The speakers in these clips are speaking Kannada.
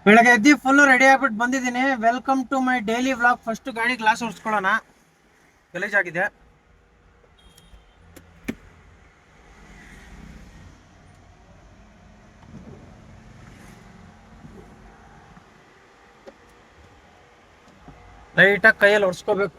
ಬೆಳಗ್ಗೆ ಎದ್ದು ಫುಲ್ ರೆಡಿ ಆಗ್ಬಿಟ್ಟು ಬಂದಿದ್ದೀನಿ. Welcome to my daily vlog. First ಗಾಡಿ ಗ್ಲಾಸ್ ಹೊಡ್ಸ್ಕೊಳ್ಳೋಣ, ಗಲೀಜಾಗಿದೆ. ಲೈಟಾಗಿ ಕೈಯಲ್ಲಿ ಹೊಡ್ಸ್ಕೋಬೇಕು.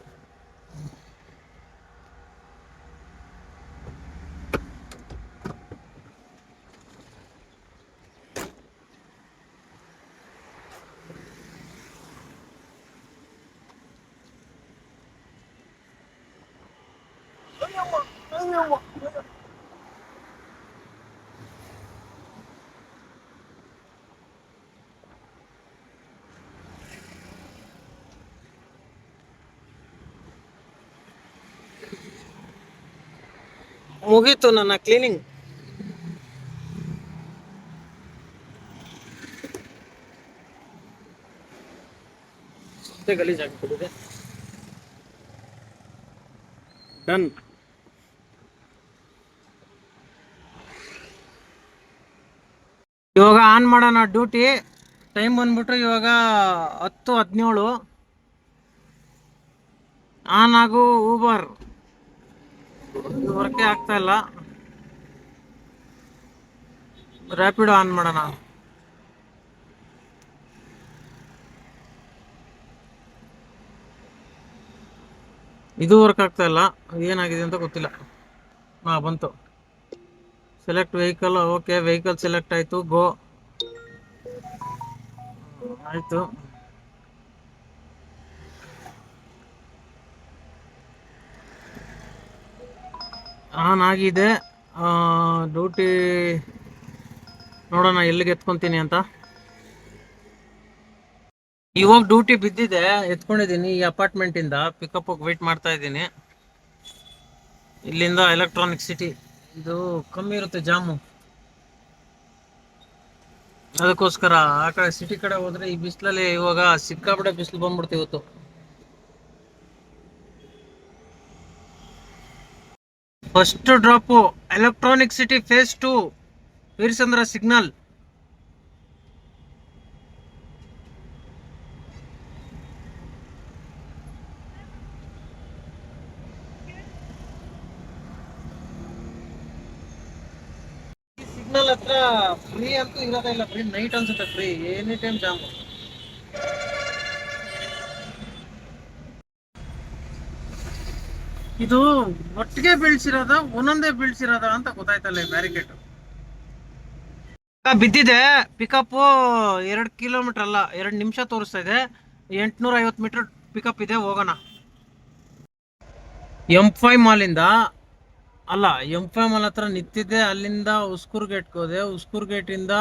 ಮುಗೀತು ನನ್ನ ಕ್ಲೀನಿಂಗ್. ಗಲೀಜಾಗ್ಬಿಟ್ಟಿದೆ. ಡನ್. ಇವಾಗ ಆನ್ ಮಾಡೋಣ ಡ್ಯೂಟಿ. ಟೈಮ್ ಬಂದ್ಬಿಟ್ರೆ ಇವಾಗ 10:17. ಆನ್ ಆಗು ಊಬರ್. ವರ್ಕೇ ಆಗ್ತಾ ಇಲ್ಲ. ರ್ಯಾಪಿಡೋ ಆನ್ ಮಾಡೋಣ. ಇದು ವರ್ಕ್ ಆಗ್ತಾ ಇಲ್ಲ, ಏನಾಗಿದೆ ಅಂತ ಗೊತ್ತಿಲ್ಲ. ಬಂತು. Select vehicle. Okay, vehicle select ಆಯ್ತು. ಗೋ ಆಯ್ತು. ಆನ್ ಆಗಿದೆ. ಡ್ಯೂಟಿ ನೋಡೋಣ ಎಲ್ಲಿಗೆ ಎತ್ಕೊಂತೀನಿ ಅಂತ. ಇವಾಗ ಡ್ಯೂಟಿ ಬಿದ್ದಿದೆ, ಎತ್ಕೊಂಡಿದ್ದೀನಿ. ಈ ಅಪಾರ್ಟ್ಮೆಂಟ್ ಇಂದ ಪಿಕಪ್ ವೇಟ್ ಮಾಡ್ತಾ ಇದ್ದೀನಿ. ಇಲ್ಲಿಂದ ಎಲೆಕ್ಟ್ರಾನಿಕ್ ಸಿಟಿ. ಇದು ಕಮ್ಮಿ ಇರುತ್ತೆ ಜಾಮು, ಅದಕ್ಕೋಸ್ಕರ ಆ ಕಡೆ ಸಿಟಿ ಕಡೆ ಹೋದ್ರೆ ಈ ಬಿಸಿಲಲ್ಲಿ ಇವಾಗ ಸಿಕ್ಕಾಪಟ್ಟೆ ಬಿಸಿಲು ಬಂದ್ಬಿಡ್ತು ಇವತ್ತು. First drop electronic city phase 2, Veerasandra signal. Signal ಹತ್ರ ಫ್ರೀ ಅಂತೂ ಇರೋದೇ ಇಲ್ಲ. ಫ್ರೀ ನೈಟ್ ಅನ್ಸುತ್ತೆ, ಫ್ರೀ ಎನಿ ಟೈಮ್ ಜಾಮು. ಇದು ಒಟ್ಟಿಗೆ ಬೀಳ್ಸಿರೋದ ಒಂದೊಂದೇ ಬೀಳ್ಸಿರೋದ ಅಂತ ಗೊತ್ತಾಯ್ತಲ್ಲ. ಬ್ಯಾರಿಕೇಡ್ ಬಿದ್ದಿದೆ. ಪಿಕಪ್ 2 ಕಿಲೋಮೀಟರ್ ಅಲ್ಲ, 2 ನಿಮಿಷ ತೋರಿಸ್ತಾ ಇದೆ. 850 ಮೀಟರ್ ಪಿಕಪ್ ಇದೆ. ಹೋಗೋಣ. M5 ಮಾಲಿಂದ ಅಲ್ಲ, M5 ಮಾಲ್ ಹತ್ರ ನಿಂತಿದ್ದೆ. ಅಲ್ಲಿಂದ ಉಸ್ಕೂರ್ ಗೇಟ್ಗೆ ಹೋದೆ. ಉಸ್ಕೂರ್ ಗೇಟ್ ಇಂದ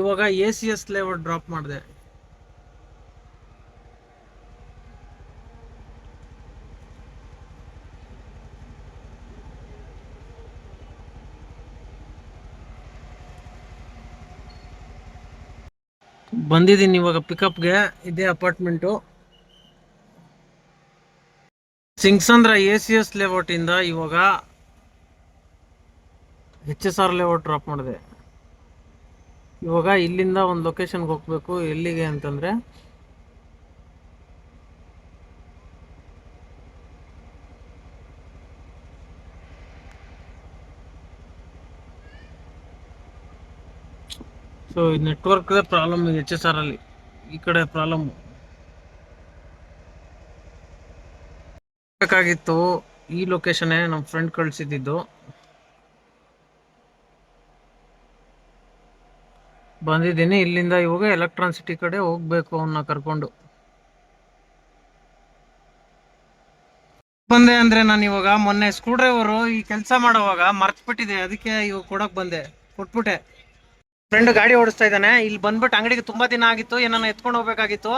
ಇವಾಗ ACS ಲೇಔಟ್ ಡ್ರಾಪ್ ಮಾಡಿದೆ. ಬಂದಿದ್ದೀನಿ ಇವಾಗ ಪಿಕಪ್ಗೆ. ಇದೇ ಅಪಾರ್ಟ್ಮೆಂಟು, ಸಿಂಗ್ಸಂದ್ರ ACS ಲೇಔಟ್ ಇಂದ ಇವಾಗ HSR ಲೇಔಟ್ ಡ್ರಾಪ್ ಮಾಡಿದೆ. ಇವಾಗ ಇಲ್ಲಿಂದ ಒಂದು ಲೊಕೇಶನ್ಗೆ ಹೋಗ್ಬೇಕು. ಎಲ್ಲಿಗೆ ಅಂತಂದ್ರೆ ಸೊ ನೆಟ್ವರ್ಕ್ ಪ್ರಾಬ್ಲಮ್ HSR ಅಲ್ಲಿ. ಈ ಕಡೆ ಪ್ರಾಬ್ಲಮ್ ಬೇಕಾಗಿತ್ತು. ಈ ಲೊಕೇಶನ್ ನಮ್ಮ ಫ್ರೆಂಡ್ ಕಳಿಸಿದ್ದು. ಬಂದಿದ್ದೀನಿ. ಇಲ್ಲಿಂದ ಇವಾಗ ಎಲೆಕ್ಟ್ರಾನ್ ಸಿಟಿ ಕಡೆ ಹೋಗ್ಬೇಕು ಅವನ್ನ ಕರ್ಕೊಂಡು. ಬಂದೆ ಅಂದ್ರೆ ನಾನು ಇವಾಗ ಮೊನ್ನೆ ಸ್ಕ್ರೂ ಡ್ರೈವರು ಈ ಕೆಲಸ ಮಾಡೋವಾಗ ಮರ್ತ್ಬಿಟ್ಟಿದೆ, ಅದಕ್ಕೆ ಇವಾಗ ಕೊಡಕ್ ಬಂದೆ. ಕೊಟ್ಬಿಟ್ಟೆ. ಫ್ರೆಂಡ್ ಗಾಡಿ ಓಡಿಸ್ತಾ ಇದ್ದಾನೆ. ಇಲ್ಲಿ ಬಂದ್ಬಿಟ್ಟು ಅಂಗಡಿಗೆ ತುಂಬಾ ದಿನ ಆಗಿತ್ತು, ಏನನ್ನ ಎತ್ಕೊಂಡು ಹೋಗ್ಬೇಕಾಗಿತ್ತು.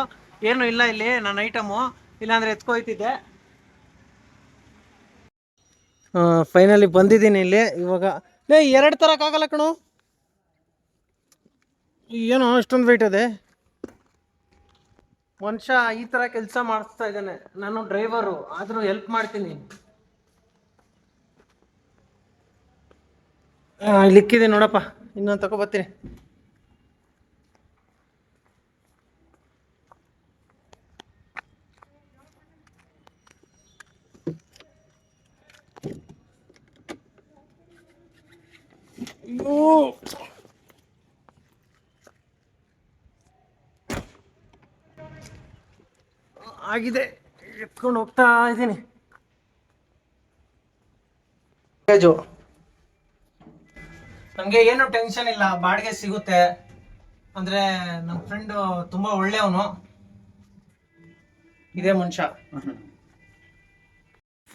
ಏನು ಇಲ್ಲ ಇಲ್ಲಿ ನನ್ನ ಐಟಮು, ಇಲ್ಲಾಂದ್ರೆ ಎತ್ಕೊಯ್ತಿದ್ದೆ. ಫೈನಲಿ ಬಂದಿದ್ದೀನಿ ಇಲ್ಲಿ. ಇವಾಗ 2 ತರಕ್ಕಾಗಲ್ಲ ಕಣು. ಏನೋ ಅಷ್ಟೊಂದು ವೆಯ್ಟ್ ಅದೇ. ಮನುಷ್ಯ ಈ ತರ ಕೆಲಸ ಮಾಡಿಸ್ತಾ ಇದ್ದಾನೆ. ನಾನು ಡ್ರೈವರು ಆದ್ರೂ ಹೆಲ್ಪ್ ಮಾಡ್ತೀನಿ. ಇಲ್ಲಿಕ್ಕಿದೆ ನೋಡಪ್ಪ, ಇನ್ನೊಂದು ತಗೊಬತ್ತೀನಿ. ಆಗಿದೆ, ಎತ್ಕೊಂಡು ಹೋಗ್ತಾ ಇದ್ದೀನಿ. ನನಗೆ ಏನು ಟೆನ್ಷನ್ ಇಲ್ಲ, ಬಾಡಿಗೆ ಸಿಗುತ್ತೆ. ಅಂದ್ರೆ ನಮ್ಮ ಫ್ರೆಂಡ್ ತುಂಬಾ ಒಳ್ಳೆಯವನು, ಇದೇ ಮನುಷ್ಯ.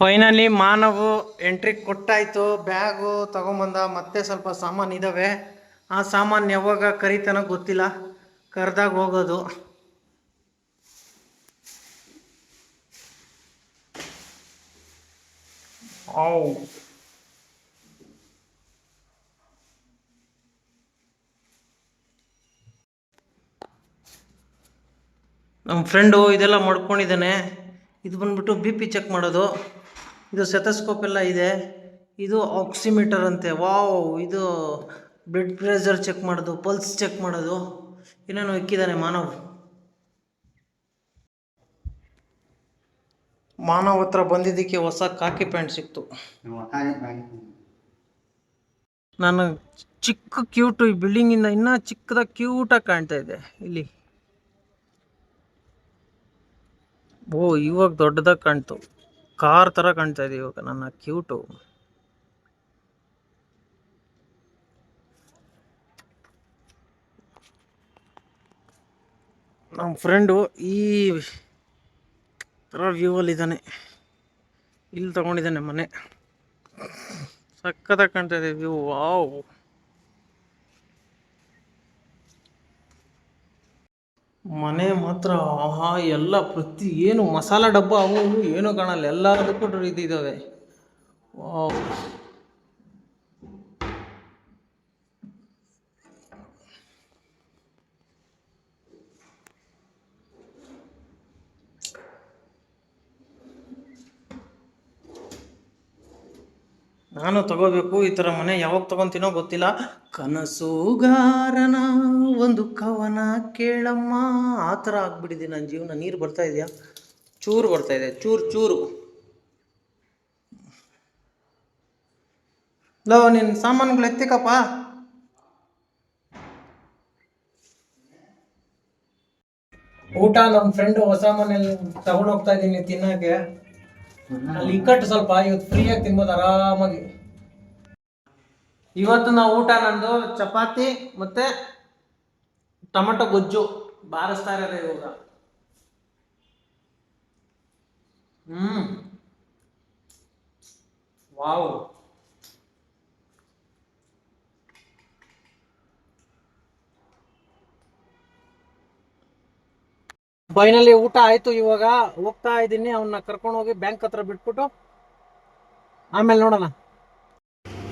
ಫೈನಲಿ ಮಾನವು ಎಂಟ್ರಿ ಕೊಟ್ಟಾಯ್ತು. ಬ್ಯಾಗು ತಗೊಂಬಂದ, ಮತ್ತೆ ಸ್ವಲ್ಪ ಸಾಮಾನು ಇದಾವೆ. ಆ ಸಾಮಾನು ಯಾವಾಗ ಕರಿತಾನೋ ಗೊತ್ತಿಲ್ಲ, ಕರೆದಾಗ ಹೋಗೋದು. ನಮ್ಮ ಫ್ರೆಂಡು ಇದೆಲ್ಲ ಮಾಡ್ಕೊಂಡಿದ್ದಾನೆ. ಇದು ಬಂದ್ಬಿಟ್ಟು BP ಚೆಕ್ ಮಾಡೋದು. ಇದು ಸೆಥಸ್ಕೋಪ್ ಎಲ್ಲ ಇದೆ. ಇದು ಆಕ್ಸಿಮೀಟರ್ ಅಂತೆ. ವಾವ್, ಇದು ಬ್ಲಡ್ ಪ್ರೆಷರ್ ಚೆಕ್ ಮಾಡೋದು, ಪಲ್ಸ್ ಚೆಕ್ ಮಾಡೋದು, ಏನೇನೋ ಇಕ್ಕಿದ್ದಾನೆ ಮಾನವ್. ಮಾನವ್ ಹತ್ರ ಬಂದಿದ್ದಕ್ಕೆ ಹೊಸ ಕಾಕಿ ಪ್ಯಾಂಟ್ ಸಿಕ್ತು. ನಾನು ಚಿಕ್ಕ ಕ್ಯೂಟು, ಈ ಬಿಲ್ಡಿಂಗಿಂದ ಇನ್ನೂ ಚಿಕ್ಕದಾಗಿ ಕ್ಯೂಟಾಗಿ ಕಾಣ್ತಾ ಇದೆ ಇಲ್ಲಿ. ಓ, ಇವಾಗ ದೊಡ್ಡದಾಗಿ ಕಾಣ್ತು, ಕಾರ್ ಥರ ಕಾಣ್ತಾ ಇದೆ ಇವಾಗ ನನ್ನ ಕ್ಯೂಟು. ನಮ್ಮ ಫ್ರೆಂಡು ಈ ಥರ ವ್ಯೂವಲ್ಲಿ ಇದ್ದಾನೆ. ಇಲ್ಲಿ ತಗೊಂಡಿದ್ದಾನೆ ಮನೆ, ಸಕ್ಕತ್ತಾಗಿ ಕಾಣ್ತಾ ಇದೆ ವ್ಯೂ. ವಾವ್, ಮನೆ ಮಾತ್ರ ಆಹಾ, ಎಲ್ಲ ಪ್ರತಿ ಏನು ಮಸಾಲ ಡಬ್ಬ ಅವು ಇವು ಏನೂ ಕಾಣಲ್ಲ, ಎಲ್ಲದಕ್ಕೂ ಇದಿದ್ದಾವೆ. ವಾವ್, ನಾನು ತಗೋಬೇಕು ಈ ಥರ ಮನೆ. ಯಾವಾಗ ತಗೊತೀನೋ ಗೊತ್ತಿಲ್ಲ. ಕನಸುಗಾರನ ಒಂದು ಕವನ ಕೇಳಮ್ಮ, ಆ ಥರ ಆಗ್ಬಿಟ್ಟಿದೆ ನನ್ನ ಜೀವನ. ನೀರು ಬರ್ತಾ ಇದೆಯಾ? ಚೂರು ಬರ್ತಾ ಇದೆ, ಚೂರು ಚೂರು. ಲೋ, ನಿನ್ನ ಸಾಮಾನುಗಳು ಎತ್ತಿಕಪ್ಪ. ಊಟ ನಮ್ಮ ಫ್ರೆಂಡು ಹೊಸ ಮನೇಲಿ ತಗೊಂಡು ಹೋಗ್ತಾ ಇದ್ದೀನಿ ತಿನ್ನೋಕ್ಕೆ. ಅಲ್ಲಿ ಇಕ್ಕಟ್ಟು ಸ್ವಲ್ಪ, ಇವತ್ತು ಫ್ರೀಯಾಗಿ ತಿನ್ಬೋದು ಆರಾಮಾಗಿ. ಇವತ್ತು ನಾವು ಊಟ ನಂದು ಚಪಾತಿ ಮತ್ತೆ ಟೊಮೆಟೊ ಗೊಜ್ಜು ಬಾರಿಸ್ತಾ ಇರೋದು ಇವಾಗ. ವಾವ್, ಫೈನಲಿ ಊಟ ಆಯ್ತು. ಇವಾಗ ಹೋಗ್ತಾ ಇದ್ದೀನಿ, ಅವನ್ನ ಕರ್ಕೊಂಡು ಹೋಗಿ ಬ್ಯಾಂಕ್ ಹತ್ರ ಬಿಟ್ಬಿಟ್ಟು ಆಮೇಲೆ ನೋಡೋಣ.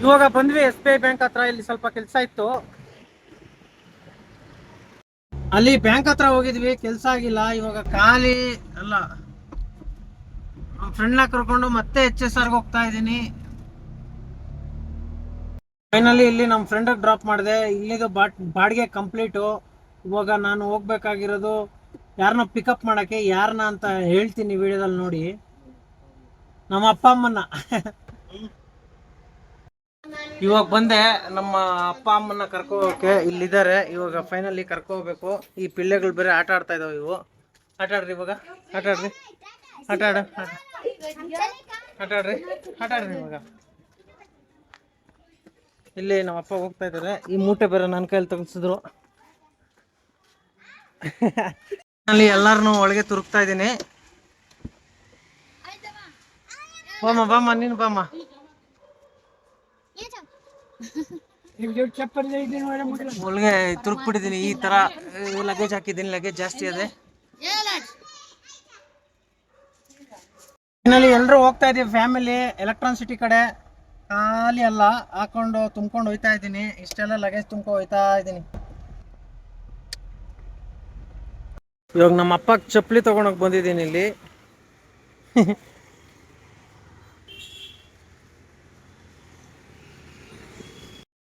ಇವಾಗ ಬಂದ್ವಿ SBI ಬ್ಯಾಂಕ್ ಹತ್ರ. ಇಲ್ಲಿ ಸ್ವಲ್ಪ ಕೆಲಸ ಇತ್ತು, ಅಲ್ಲಿ ಬ್ಯಾಂಕ್ ಹತ್ರ ಹೋಗಿದ್ವಿ, ಕೆಲಸ ಆಗಿಲ್ಲ. ಇವಾಗ ಖಾಲಿ ಅಲ್ಲ, ನಮ್ಮ ಫ್ರೆಂಡ್ನ ಕರ್ಕೊಂಡು ಮತ್ತೆ HSRಗೆ ಹೋಗ್ತಾ ಇದ್ದೀನಿ. ಫೈನಲಿ ಇಲ್ಲಿ ನಮ್ಮ ಫ್ರೆಂಡಿಗೆ ಡ್ರಾಪ್ ಮಾಡಿದೆ. ಇಲ್ಲಿದು ಬಾಡಿಗೆ ಕಂಪ್ಲೀಟು. ಇವಾಗ ನಾನು ಹೋಗ್ಬೇಕಾಗಿರೋದು ಯಾರನ್ನ ಪಿಕಪ್ ಮಾಡಕ್ಕೆ. ಯಾರನ್ನ ಅಂತ ಹೇಳ್ತೀನಿ ವಿಡಿಯೋದಲ್ಲಿ ನೋಡಿ. ನಮ್ಮ ಅಪ್ಪ ಅಮ್ಮನ್ನ ಇವಾಗ ಬಂದೆ, ನಮ್ಮ ಅಪ್ಪ ಅಮ್ಮನ್ನ ಕರ್ಕೋಕೆ ಇಲ್ಲಿದ್ದಾರೆ. ಇವಾಗ ಫೈನಲಿ ಕರ್ಕೋಬೇಕು. ಈ ಪಿಳ್ಳೆಗಳು ಬೇರೆ ಆಟ ಆಡ್ತಾ ಇದಾವೆ. ಇವು ಆಟ ಆಡ್ರಿ, ಇವಾಗ ಆಟ ಆಡ್ರಿ, ಆಟ ಆಡ ಆಟ ಆಡ್ರಿ, ಆಟ ಆಡ್ರಿ. ಇವಾಗ ಇಲ್ಲಿ ನಮ್ಮ ಅಪ್ಪ ಹೋಗ್ತಾ ಇದ್ದಾರೆ. ಈ ಮೂಟೆ ಬೇರೆ ನನ್ನ ಕೈಯಲ್ಲಿ ತೆಗೆಸಿದ್ರು. ಅಲ್ಲಿ ಎಲ್ಲಾರನು ಒಳಗೆ ತುರುಕ್ತಾ ಇದ್ದೀನಿ. ಬಾಮ್ಮ ಬಾಮ್ಮ, ನೀನು ಬಾಮ್ಮ. ಒಳಗೆ ತುರುಕ್ಬಿಟ್ಟಿದ್ದೀನಿ. ಈ ತರ ಲಗೇಜ್ ಹಾಕಿದ್ದೀನಿ, ಲಗೇಜ್ ಜಾಸ್ತಿ ಇದೆ. ಫೈನಲಿ ಎಲ್ಲರೂ ಹೋಗ್ತಾ ಇದೀವಿ ಫ್ಯಾಮಿಲಿ ಎಲೆಕ್ಟ್ರಾನಿಕ್ ಸಿಟಿ ಕಡೆ. ಖಾಲಿ ಎಲ್ಲ ಹಾಕೊಂಡು ತುಂಬ್ಕೊಂಡು ಹೋಯ್ತಾ ಇದ್ದೀನಿ. ಇಷ್ಟೆಲ್ಲ ಲಗೇಜ್ ತುಂಬ್ಕೊಂಡು ಹೋಯ್ತಾ ಇದ್ದೀನಿ. ಇವಾಗ ನಮ್ಮ ಅಪ್ಪಗೆ ಚಪ್ಪಲಿ ತಗೊಂಡೋಗಿ ಬಂದಿದ್ದೀನಿ ಇಲ್ಲಿ.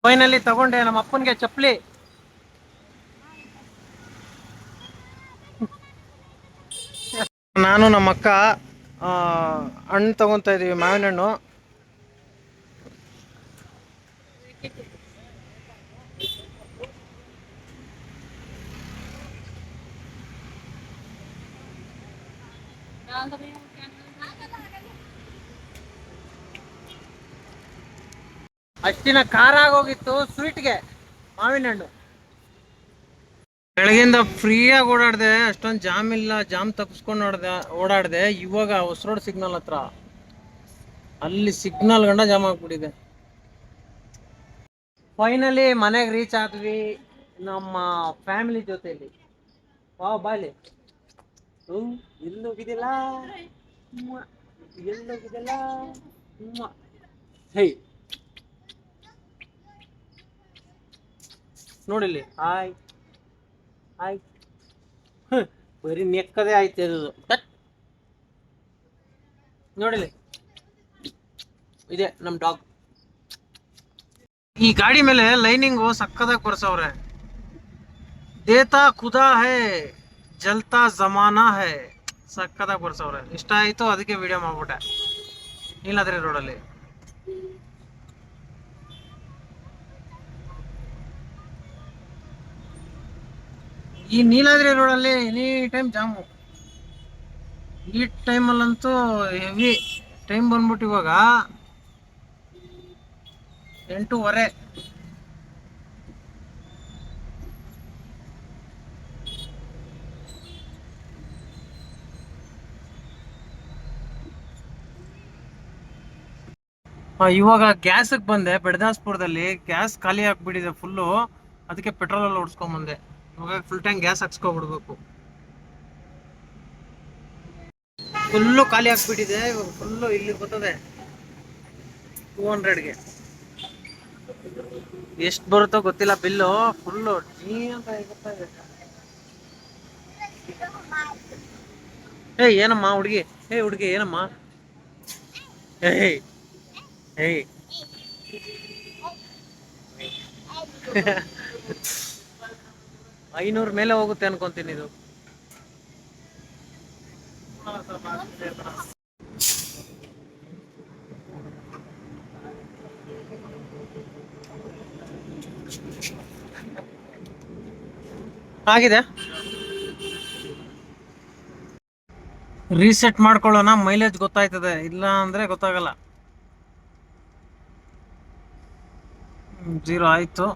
ಫೈನಲಿ ತಗೊಂಡೆ ನಮ್ಮ ಅಪ್ಪನಿಗೆ ಚಪ್ಪಲಿ. ನಾನು ನಮ್ಮ ಅಕ್ಕ ಹಣ್ಣು ತಗೊತಾ ಇದೀವಿ, ಮಾವಿನ ಹಣ್ಣು. ಅಷ್ಟಿನ ಖಾರ ಆಗೋಗಿತ್ತು ಸ್ವೀಟ್ಗೆ ಮಾವಿನ ಹಣ್ಣು. ಬೆಳಗಿಂದ ಫ್ರೀಯಾಗಿ ಓಡಾಡ್ದೆ, ಅಷ್ಟೊಂದು ಜಾಮ್ ಇಲ್ಲ, ಜಾಮ್ ತಪ್ಪಿಸ್ಕೊಂಡು ಓಡಾಡ್ದೆ. ಇವಾಗ ಹೊಸ ರೋಡ್ ಸಿಗ್ನಲ್ ಹತ್ರ ಅಲ್ಲಿ ಸಿಗ್ನಲ್ ಗಂಡ ಜಾಮ್ ಆಗ್ಬಿಟ್ಟಿದೆ. ಫೈನಲಿ ಮನೆಗೆ ರೀಚ್ ಆದ್ವಿ ನಮ್ಮ ಫ್ಯಾಮಿಲಿ ಜೊತೆಲಿ. ಬಾಲಿ ಎಲ್ಲೋಗಿದೆಲ್ಲ ಎಲ್ಲೋಗಿದೆಲ್ಲ ಹೇ ನೋಡಿಲ್ಲಿ ಹಾಯ್ ಹಾಯ್. ಬರೀ ನೆಕ್ಕದೇ ಆಯ್ತು ಅದು. ನೋಡಿಲಿ ಇದೆ ನಮ್ ಡಾಗ್. ಈ ಗಾಡಿ ಮೇಲೆ ಲೈನಿಂಗು ಸಕ್ಕದಾಗಿ ಕೊರ್ಸವ್ರೆ. ದೇತಾ ಖುದಾ ಹೇ ಜಲ್ತಾ ಜಮಾನಾ ಹೇ, ಸಕ್ಕದಾಗಿ ಕೊರ್ಸವ್ರೆ. ಇಷ್ಟ ಆಯ್ತು, ಅದಕ್ಕೆ ವಿಡಿಯೋ ಮಾಡ್ಬಿಟ್ಟೆ. ನೀಲಾದ್ರಿ ರೋಡಲ್ಲಿ ಈ ನೀಲಾದ್ರಿ ರೋಡಲ್ಲಿ ಎನಿ ಟೈಮ್ ಜಾಮು. ಈ ಟೈಮಲ್ಲಂತೂ ಹೆವಿ. ಟೈಮ್ ಬಂದ್ಬಿಟ್ಟು ಇವಾಗ 8:15. ಇವಾಗ ಗ್ಯಾಸಿಗೆ ಬಂದೆ. ಬೆಡದಾಸ್ಪುರದಲ್ಲಿ ಗ್ಯಾಸ್ ಖಾಲಿ ಆಗ್ಬಿಟ್ಟಿದೆ ಫುಲ್ಲು, ಅದಕ್ಕೆ ಪೆಟ್ರೋಲ್ ಎಲ್ಲ ಓಡಿಸ್ಕೊಂಡ್ ಬಂದೆ. ಇವಾಗ ಫುಲ್ ಟ್ಯಾಂಕ್ ಗ್ಯಾಸ್ ಹಾಕ್ಸ್ಕೊಬಿಡ್ಬೇಕು. ಫುಲ್ಲು ಖಾಲಿ ಆಗ್ಬಿಟ್ಟಿದೆ. ಇವಾಗ ಫುಲ್ಲು ಇಲ್ಲಿ ಬರ್ತದೆ 200ಗೆ. ಎಷ್ಟು ಬರುತ್ತೋ ಗೊತ್ತಿಲ್ಲ ಬಿಲ್ಲು. ಫುಲ್ಲು ಅಂತ ಗೊತ್ತಾಗಿದೆ. ಏನಮ್ಮ ಹುಡುಗಿ, ಹುಡುಗಿ ಏನಮ್ಮ, 500 ಮೇಲೆ ಹೋಗುತ್ತೆ ಅನ್ಕೊಂತೀನಿ ಇದು. ಆಗಿದೆ. ರೀಸೆಟ್ ಮಾಡ್ಕೊಳ್ಳೋಣ, ಮೈಲೇಜ್ ಗೊತ್ತಾಯ್ತದೆ, ಇಲ್ಲ ಅಂದ್ರೆ ಗೊತ್ತಾಗಲ್ಲ. 0 ಆಯ್ತು.